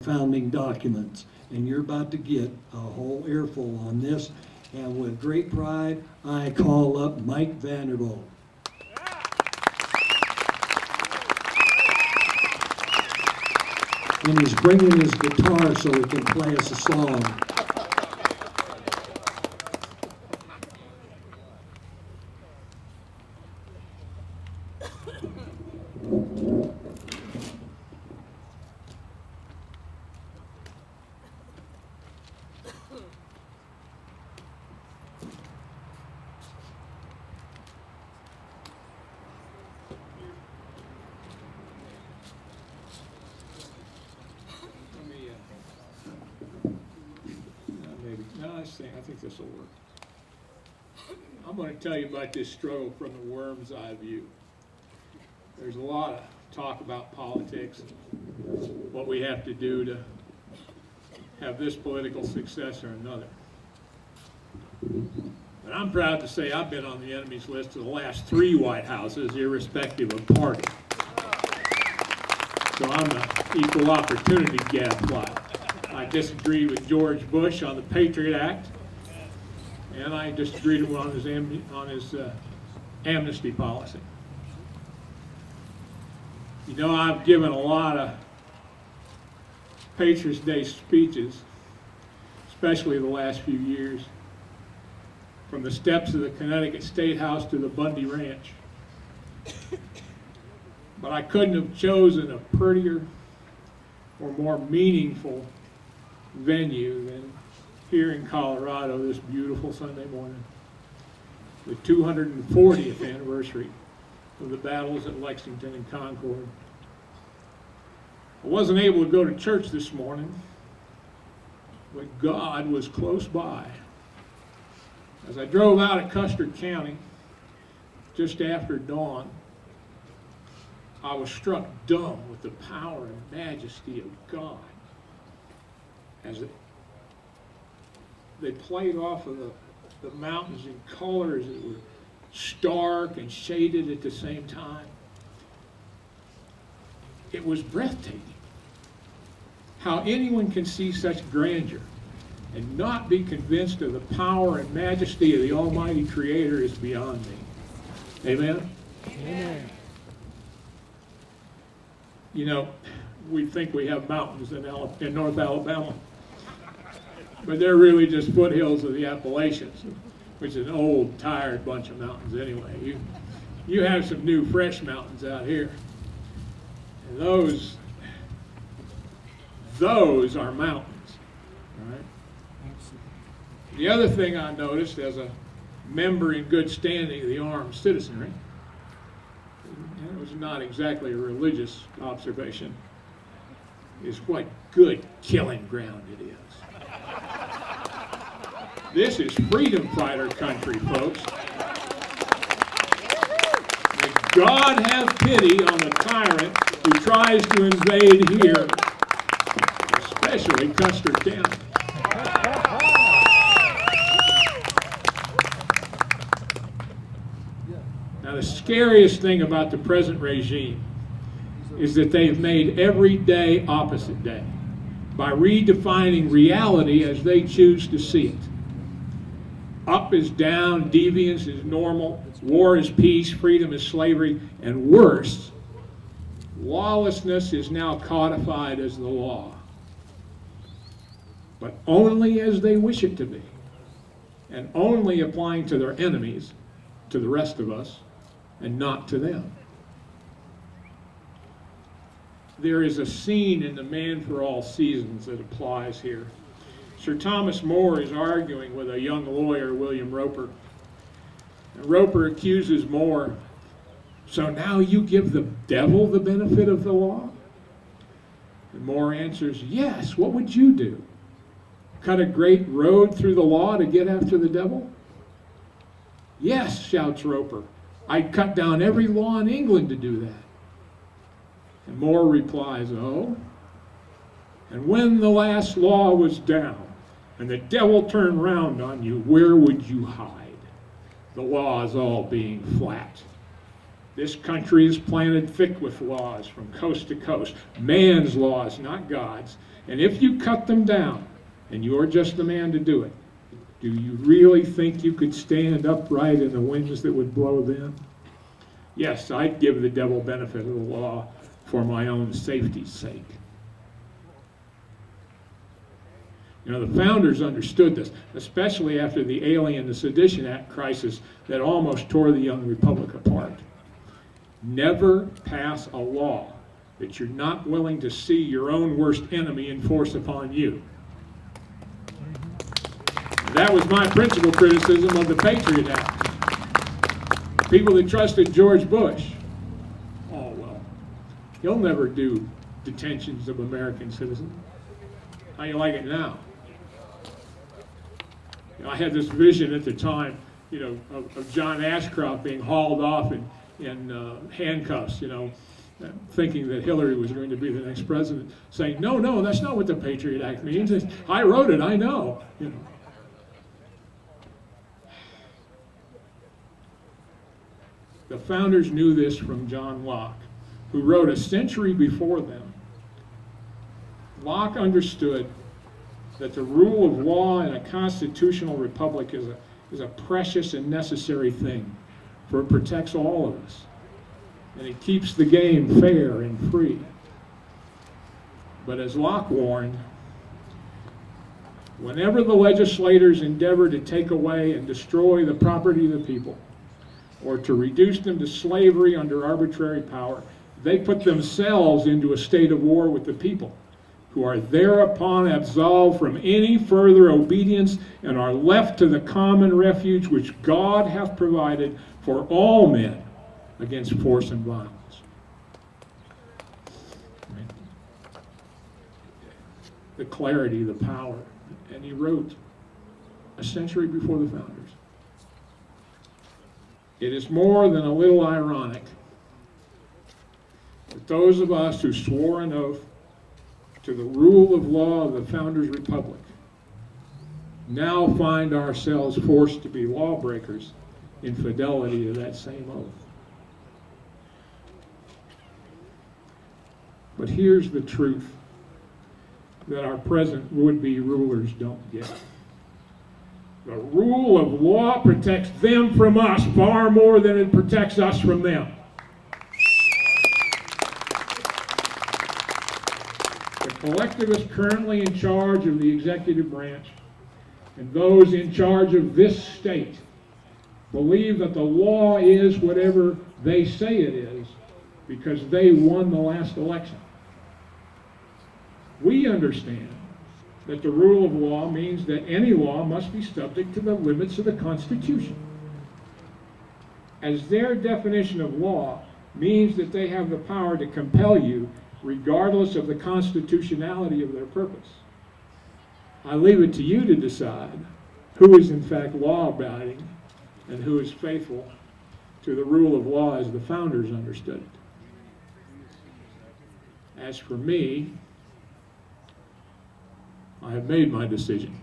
founding documents. And you're about to get a whole earful on this. And with great pride, I call up Mike Vanderboegh. And he's bringing his guitar so he can play us a song. I think this will work. I'm going to tell you about this struggle from the worm's eye view. There's a lot of talk about politics, what we have to do to have this political success or another. But I'm proud to say I've been on the enemy's list of the last 3 White Houses, irrespective of party. So I'm an equal opportunity gadfly. I disagreed with George Bush on the Patriot Act, and I disagreed with him on his amnesty policy. You know, I've given a lot of Patriots' Day speeches, especially the last few years, from the steps of the Connecticut State House to the Bundy Ranch. But I couldn't have chosen a prettier or more meaningful venue than here in Colorado this beautiful Sunday morning, the 240th anniversary of the battles at Lexington and Concord. I wasn't able to go to church this morning, but God was close by. As I drove out of Custer County just after dawn, I was struck dumb with the power and majesty of God as they played off of the mountains in colors that were stark and shaded at the same time. It was breathtaking. How anyone can see such grandeur and not be convinced of the power and majesty of the Almighty Creator is beyond me. Amen? Amen. You know, we think we have mountains in North Alabama, but they're really just foothills of the Appalachians, which is an old, tired bunch of mountains anyway. You have some new, fresh mountains out here, and those are mountains, all right? The other thing I noticed as a member in good standing of the armed citizenry, and it was not exactly a religious observation, is what good killing ground it is. This is freedom fighter country, folks. May God have pity on the tyrant who tries to invade here, especially Custer County. Now, the scariest thing about the present regime is that they've made every day opposite day by redefining reality as they choose to see it. Up is down, deviance is normal, war is peace, freedom is slavery, and worse, lawlessness is now codified as the law. But only as they wish it to be, and only applying to their enemies, to the rest of us, and not to them. There is a scene in The Man for All Seasons that applies here. Sir Thomas More is arguing with a young lawyer, William Roper. And Roper accuses More, so now you give the devil the benefit of the law? And More answers, yes, what would you do? Cut a great road through the law to get after the devil? Yes, shouts Roper, I'd cut down every law in England to do that. And More replies, oh? And when the last law was down and the devil turned round on you, where would you hide? The laws all being flat. This country is planted thick with laws from coast to coast. Man's laws, not God's. And if you cut them down, and you're just the man to do it, do you really think you could stand upright in the winds that would blow then? Yes, I'd give the devil benefit of the law for my own safety's sake. You know, the founders understood this, especially after the Alien, the Sedition Act crisis that almost tore the young republic apart. Never pass a law that you're not willing to see your own worst enemy enforce upon you. That was my principal criticism of the Patriot Act. People that trusted George Bush, oh well, he'll never do detentions of American citizens. How you like it now? You know, I had this vision at the time, you know, of John Ashcroft being hauled off in handcuffs, you know, thinking that Hillary was going to be the next president, saying, no, no, that's not what the Patriot Act means. I wrote it, I know. You know. The founders knew this from John Locke, who wrote a century before them. Locke understood that the rule of law in a constitutional republic is a precious and necessary thing, for it protects all of us, and it keeps the game fair and free. But as Locke warned, whenever the legislators endeavor to take away and destroy the property of the people, or to reduce them to slavery under arbitrary power, they put themselves into a state of war with the people, who are thereupon absolved from any further obedience and are left to the common refuge which God hath provided for all men against force and violence. Right? The clarity, the power. And he wrote a century before the founders. It is more than a little ironic that those of us who swore an oath to the rule of law of the Founders' Republic now find ourselves forced to be lawbreakers in fidelity to that same oath. But here's the truth that our present would-be rulers don't get. The rule of law protects them from us far more than it protects us from them. The collectivists currently in charge of the executive branch and those in charge of this state believe that the law is whatever they say it is because they won the last election. We understand that the rule of law means that any law must be subject to the limits of the Constitution, as their definition of law means that they have the power to compel you regardless of the constitutionality of their purpose. I leave it to you to decide who is in fact law-abiding and who is faithful to the rule of law as the founders understood it. As for me, I have made my decision.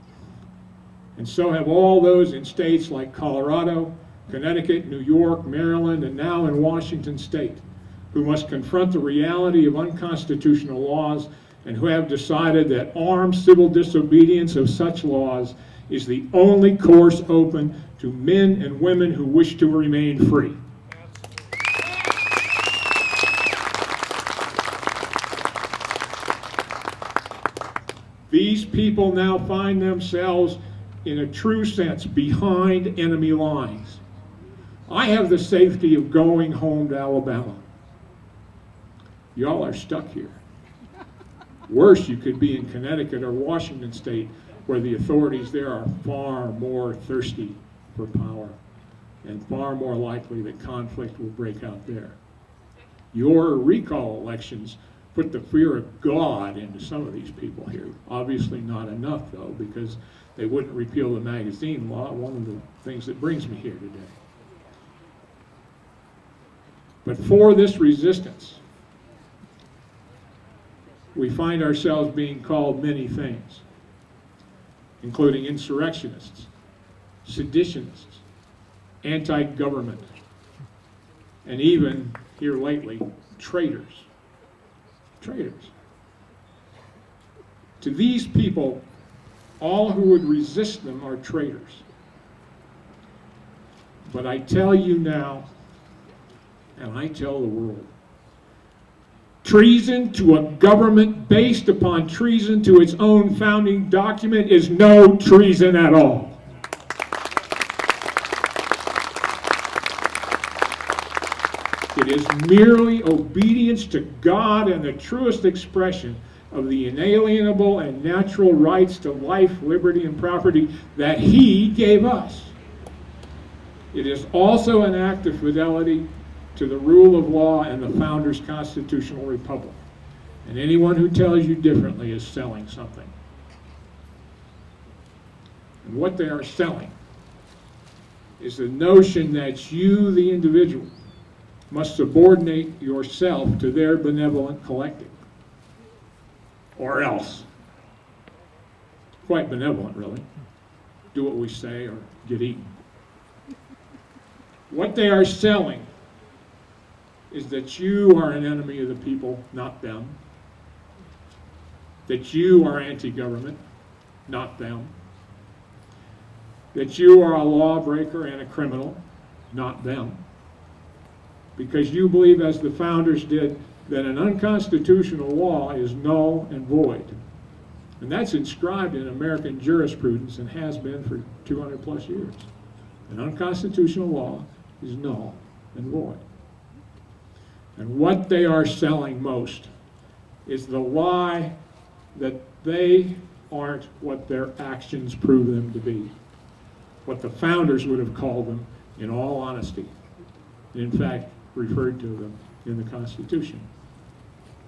And so have all those in states like Colorado, Connecticut, New York, Maryland, and now in Washington State, who must confront the reality of unconstitutional laws and who have decided that armed civil disobedience of such laws is the only course open to men and women who wish to remain free. These people now find themselves, in a true sense, behind enemy lines. I have the safety of going home to Alabama. Y'all are stuck here. Worse, you could be in Connecticut or Washington State, where the authorities there are far more thirsty for power and far more likely that conflict will break out there. Your recall elections put the fear of God into some of these people here. Obviously not enough, though, because they wouldn't repeal the magazine law, one of the things that brings me here today. But for this resistance, we find ourselves being called many things, including insurrectionists, seditionists, anti-government, and even, here lately, traitors. Traitors. To these people, all who would resist them are traitors. But I tell you now, and I tell the world, treason to a government based upon treason to its own founding document is no treason at all. It is merely obedience to God and the truest expression of the inalienable and natural rights to life, liberty, and property that He gave us. It is also an act of fidelity to the rule of law and the Founders' Constitutional Republic. And anyone who tells you differently is selling something. And what they are selling is the notion that you, the individual, must subordinate yourself to their benevolent collective. Or else. Quite benevolent, really. Do what we say or get eaten. What they are selling is that you are an enemy of the people, not them. That you are anti-government, not them. That you are a lawbreaker and a criminal, not them. Because you believe, as the founders did, that an unconstitutional law is null and void. And that's inscribed in American jurisprudence and has been for 200 plus years. An unconstitutional law is null and void. And what they are selling most is the lie that they aren't what their actions prove them to be. What the founders would have called them, in all honesty. In fact, referred to them in the Constitution.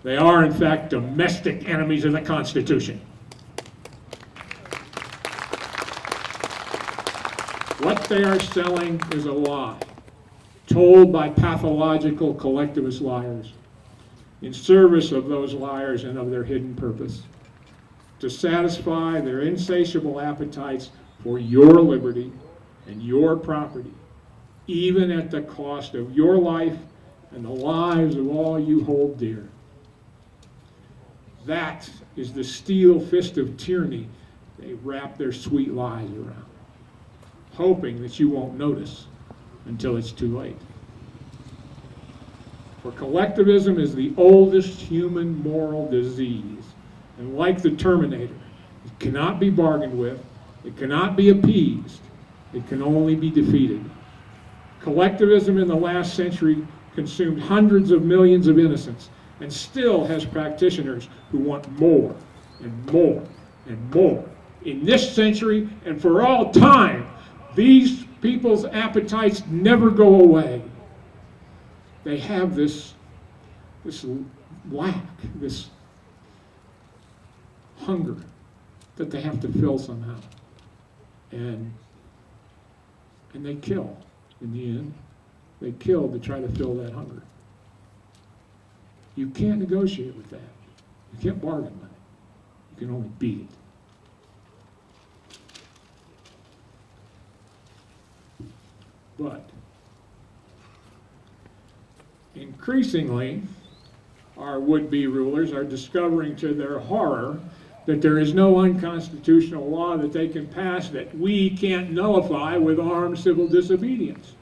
They are, in fact, domestic enemies of the Constitution. What they are selling is a lie, told by pathological collectivist liars, in service of those liars and of their hidden purpose, to satisfy their insatiable appetites for your liberty and your property, even at the cost of your life and the lives of all you hold dear. That is the steel fist of tyranny they wrap their sweet lies around, hoping that you won't notice until it's too late. For collectivism is the oldest human moral disease, and like the Terminator, it cannot be bargained with, it cannot be appeased, it can only be defeated. Collectivism in the last century consumed hundreds of millions of innocents and still has practitioners who want more and more and more. In this century and for all time, these people's appetites never go away. They have this lack, this hunger that they have to fill somehow. And they kill. In the end, they kill to try to fill that hunger. You can't negotiate with that. You can't bargain with it. You can only beat it. But increasingly, our would-be rulers are discovering to their horror that there is no unconstitutional law that they can pass that we can't nullify with armed civil disobedience.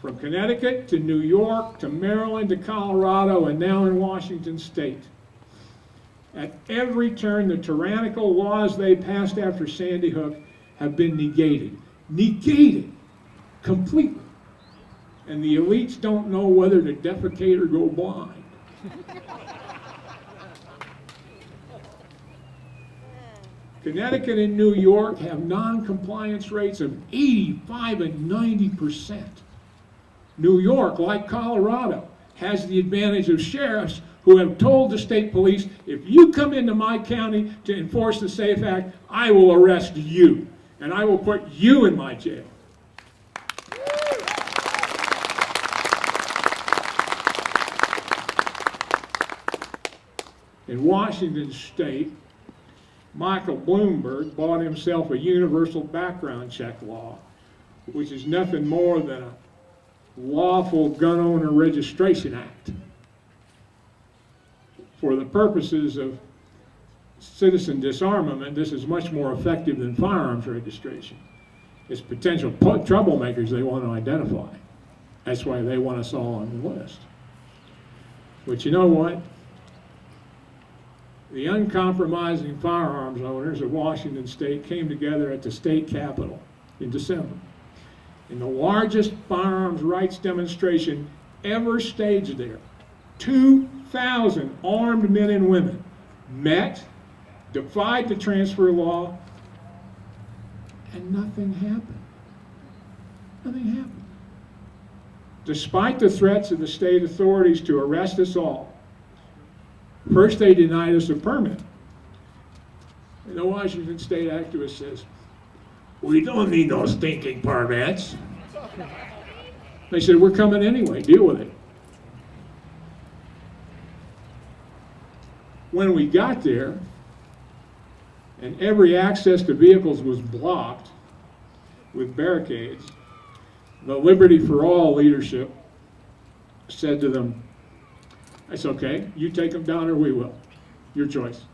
From Connecticut to New York to Maryland to Colorado and now in Washington State. At every turn, the tyrannical laws they passed after Sandy Hook have been negated. Negated completely. And the elites don't know whether to defecate or go blind. Connecticut and New York have non-compliance rates of 85 and 90%. New York, like Colorado, has the advantage of sheriffs who have told the state police, if you come into my county to enforce the SAFE Act, I will arrest you, and I will put you in my jail. In Washington State, Michael Bloomberg bought himself a universal background check law, which is nothing more than a lawful gun owner registration act for the purposes of citizen disarmament, this is much more effective than firearms registration. It's potential troublemakers they want to identify. That's why they want us all on the list. But you know what? The uncompromising firearms owners of Washington State came together at the state capitol in December in the largest firearms rights demonstration ever staged there. 2,000 armed men and women met, defied the transfer law, and nothing happened. Nothing happened. Despite the threats of the state authorities to arrest us all, first they denied us a permit. And the Washington State activist says, "We don't need no stinking permits." They said, "We're coming anyway, deal with it." When we got there, and every access to vehicles was blocked with barricades, the Liberty for All leadership said to them, "It's okay, you take them down or we will. Your choice."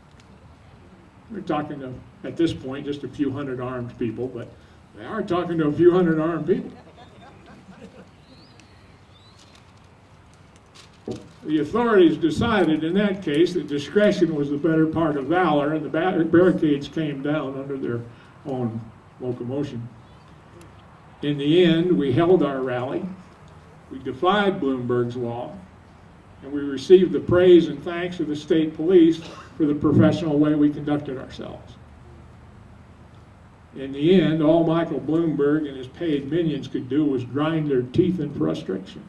We're talking to, at this point, just a few hundred armed people, but they are talking to a few hundred armed people. The authorities decided in that case that discretion was the better part of valor, and the barricades came down under their own locomotion. In the end, we held our rally, we defied Bloomberg's law, and we received the praise and thanks of the state police for the professional way we conducted ourselves. In the end, all Michael Bloomberg and his paid minions could do was grind their teeth in frustration.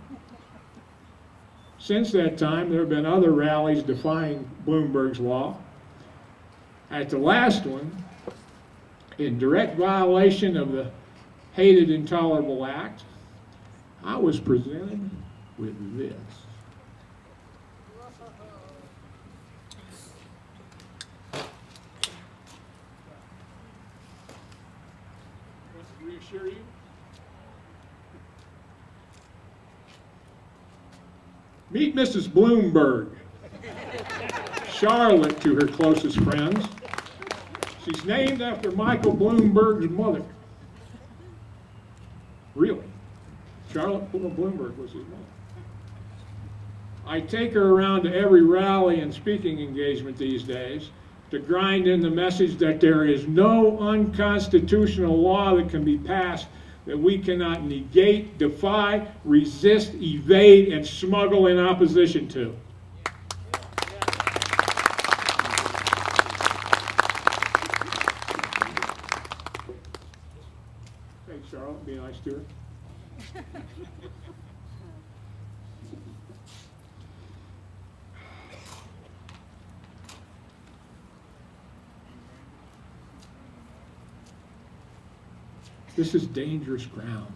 Since that time, there have been other rallies defying Bloomberg's law. At the last one, in direct violation of the Hated Intolerable Act, I was presented with this. To reassure you, meet Mrs. Bloomberg, Charlotte to her closest friends. She's named after Michael Bloomberg's mother. Really? Charlotte Bloomberg was his mother. I take her around to every rally and speaking engagement these days to grind in the message that there is no unconstitutional law that can be passed that we cannot negate, defy, resist, evade, and smuggle in opposition to. Hey, Charlotte, be nice to her. This is dangerous ground.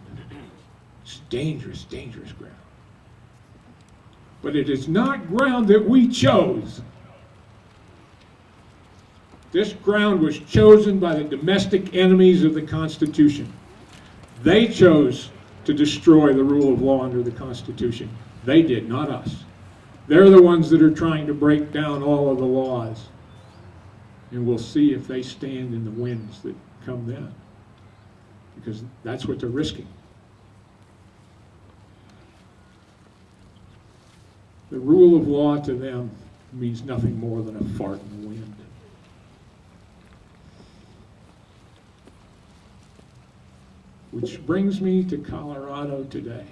It's dangerous, dangerous ground. But it is not ground that we chose. This ground was chosen by the domestic enemies of the Constitution. They chose to destroy the rule of law under the Constitution. They did, not us. They're the ones that are trying to break down all of the laws. And we'll see if they stand in the winds that come then, because that's what they're risking. The rule of law to them means nothing more than a fart in the wind. Which brings me to Colorado today.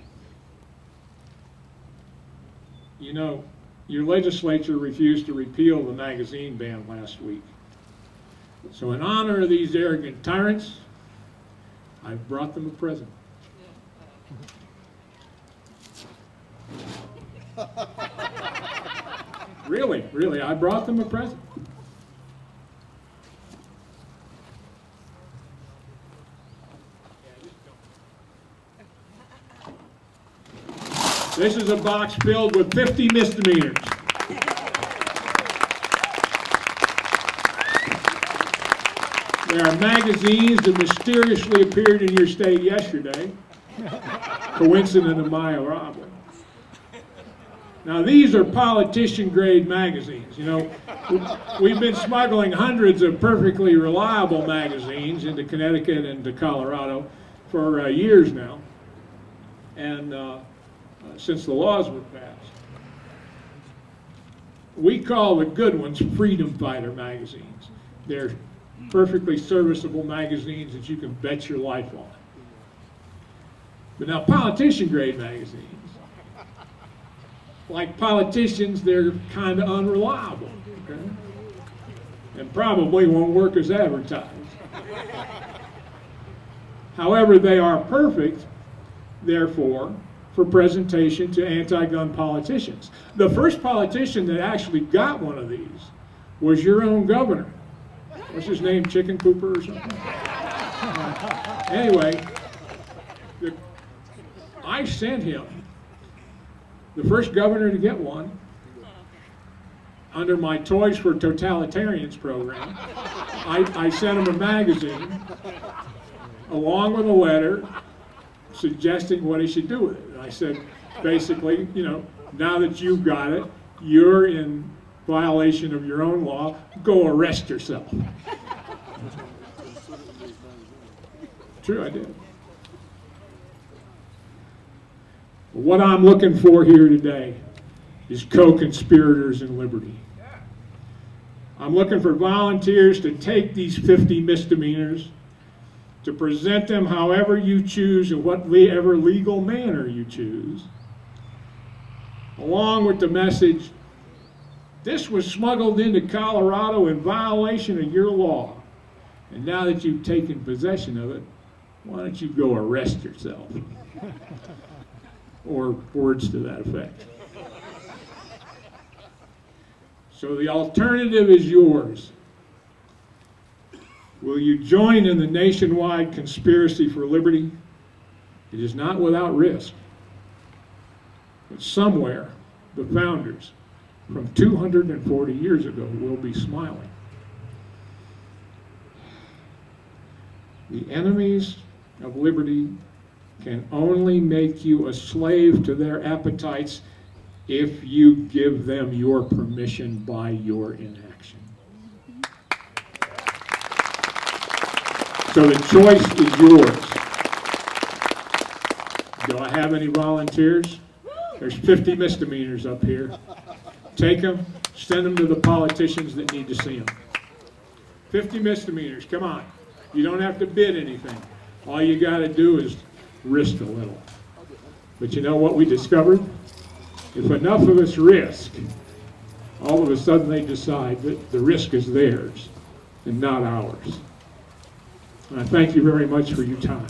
You know, your legislature refused to repeal the magazine ban last week. So in honor of these arrogant tyrants, I've brought them a present. Really, I brought them a present. This is a box filled with 50 misdemeanors. There are magazines that mysteriously appeared in your state yesterday, coincident of my arrival. Now these are politician-grade magazines. You know, we've been smuggling hundreds of perfectly reliable magazines into Connecticut and to Colorado for years now, and since the laws were passed. We call the good ones freedom fighter magazines. They're perfectly serviceable magazines that you can bet your life on. But now politician-grade magazines, like politicians, they're kind of unreliable, okay? And probably won't work as advertised. However, they are perfect, therefore, for presentation to anti-gun politicians. The first politician that actually got one of these was your own governor. What's his name, Chicken Cooper or something? Anyway, I sent him, the first governor to get one, under my Toys for Totalitarians program. I sent him a magazine along with a letter suggesting what he should do with it. And I said, basically, you know, now that you've got it, you're in violation of your own law, go arrest yourself. True, I did. What I'm looking for here today is co-conspirators in liberty. I'm looking for volunteers to take these 50 misdemeanors, to present them however you choose in whatever legal manner you choose, along with the message, this was smuggled into Colorado in violation of your law, and now that you've taken possession of it, why don't you go arrest yourself? Or words to that effect. So the alternative is yours. Will you join in the nationwide conspiracy for liberty? It is not without risk. But somewhere, the founders from 240 years ago will be smiling. The enemies of liberty can only make you a slave to their appetites if you give them your permission by your inaction. So the choice is yours. Do I have any volunteers? There's 50 misdemeanors up here. Take them, send them to the politicians that need to see them. 50 misdemeanors, come on. You don't have to bid anything. All you got to do is risk a little. But you know what we discovered? If enough of us risk, all of a sudden they decide that the risk is theirs and not ours. And I thank you very much for your time.